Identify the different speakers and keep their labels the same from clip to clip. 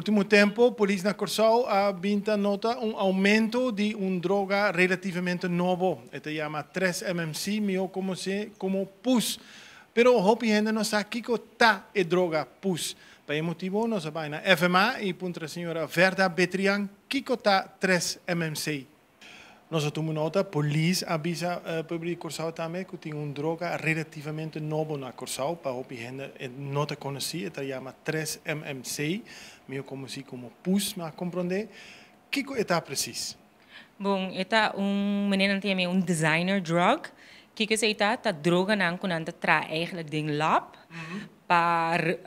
Speaker 1: último tempo, a polícia na Corsão vinta nota aumento de droga relativamente novo. Este se chama 3-MMC, meio como PUS. Pero hopi gente não sabe que tá e droga PUS. Por esse motivo, nós vamos na FMA e punta a senhora Verda Betrian, que tá 3-MMC. Nós tomamos nota, a polícia avisa para Corsão também que tem droga relativamente novo na Corsão, para hopi gente nota conhecida, se chama 3-MMC, meio como PUS, mas compreender, que é preciso?
Speaker 2: Bom, esta menino tem designer drug, que é esta droga não quando tra eigenlijk ding lab, para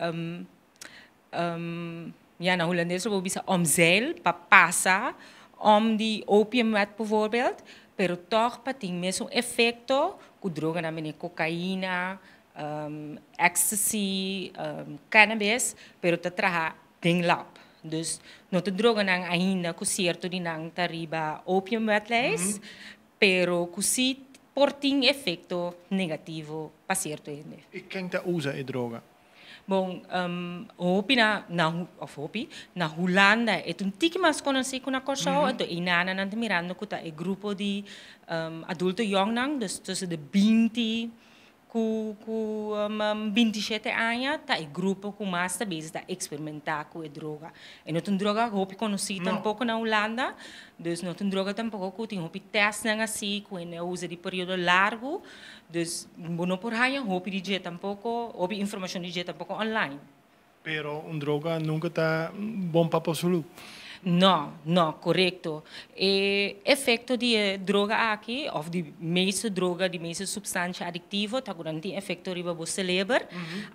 Speaker 2: ja, na Hollandees bisa omzeil, para passar die opiumwet bijvoorbeeld, pero toch tem mesmo efeito com droga na cocaína, ecstasy, cannabis, pero te traha ding lab. Dus não te droga nang ainda com certo de nang tariba opiumwetlijst, pero com si porting efeito negativo para certo ainda.
Speaker 1: E quem usa a droga?
Speaker 2: Bom, na Holanda é tiki mais conhecido na Corsão, então inana nante mirando que tá é grupo de adulto jong nang, dus tussen de 20 com 27 anos, tá é grupo com mais vezes tá experimentar com a droga. E não tem droga hopi conhecido tampouco na Holanda, dus não tem droga tampouco que tem hopi teste nang assim, com ele usa de período largo, dus não por aí hopi de dia tampouco, hopi informação de dia tampouco online.
Speaker 1: Pero droga nunca tá bom para a saúde.
Speaker 2: Não, correto. E efeito de droga aqui, ou de meeste droga, de meeste substância aditiva, tá quando tem efeito riba bo cérebro,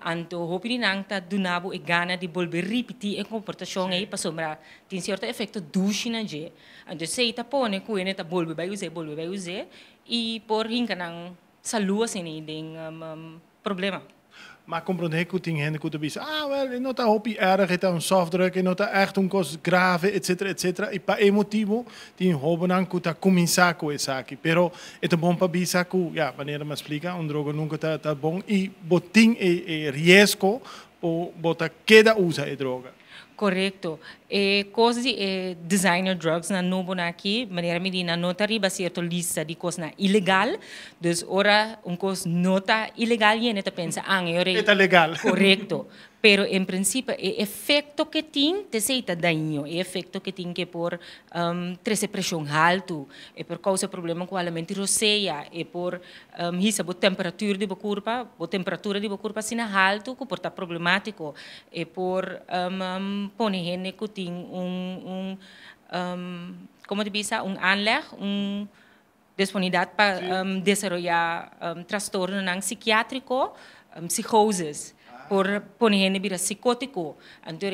Speaker 2: então hopi de nang tá dunabo e gana de volver repetir a comportação aí, para sombra tem certo efeito douche na je. Então se tá pone com ele tá volver vai usar, e por hinca nang saúde assim tem problema.
Speaker 1: Maar compreender que tem gente que diz, wel, não está hopi erg, está softdruk, não está echt coisa grave, etc. E para esse motivo, tem hobenang que está começar com isso aqui. Pero é bom para bisa que, maneira me explica, droga nunca tá bom e botin risco ou bota queda usa a droga.
Speaker 2: Correto. E coisas de designer drugs na novo aqui, maneira medina nota riba certo lista de coisas ilegal, dus ora coisa nota ilegal e neta pensa
Speaker 1: é legal.
Speaker 2: Correto. Pero em princípio o efeito que tem te seita daño, o efeito que tem que por trece pressão alto, e por causa problema com alimento roceia, e por hisa bo temperatura de bocorpa sina alto, que porta problemático, e por pone gente que tem como te bisa, aanleg, disponibilidade para desenvolver transtorno psiquiátrico, psicoses. Por poner bira psicótico, então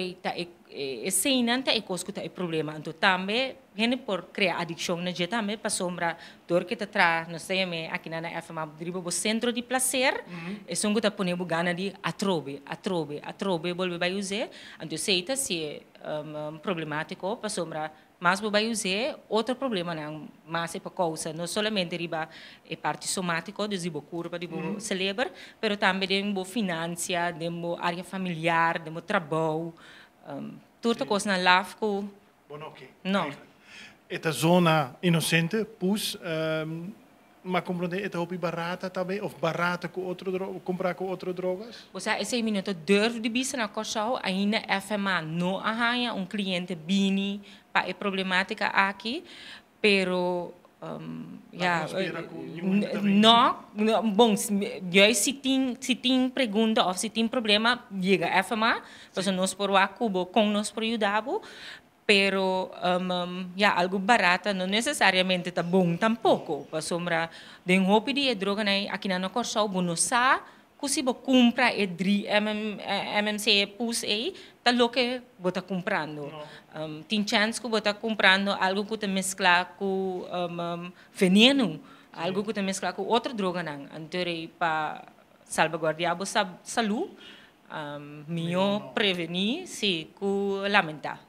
Speaker 2: esse inanta é coisa que é problema, então também gente por criar adicção na gente também para sombra dor que tá não sei aqui na FMA dribo o centro de prazer, é só que tá poner gana de atrobe, volve vai usar, então se tá se problemático para sombra mas vai usar outro problema não, mas é por causa não somente riba é parte somática de curva de cérebro, mas também de finança, de área familiar, de trabalho, tudo coisa na lafco. Não.
Speaker 1: Esta zona inocente, pus, mas compreender esta hobby barata também, ou barata com comprar com outras drogas?
Speaker 2: Você esse minuto durf de bisa na Corsão, ainda FMA não arranha cliente bini para a problemática aqui, pero bom, se tem pergunta ou se tem problema, chega a FMA, então nós por lá com nós por ajudar, pero algo barato não necessariamente tá bom tampouco, para sombra de hobby de droga aqui na Corsão, bonosa, se você compra e 3-MMC pus aí, tá lo que você está comprando. Tem chance que você está comprando algo que você mescla com veneno, algo que você mescla com outra droga não. Então, para salvaguardar a saúde, melhor prevenir se que lamentar.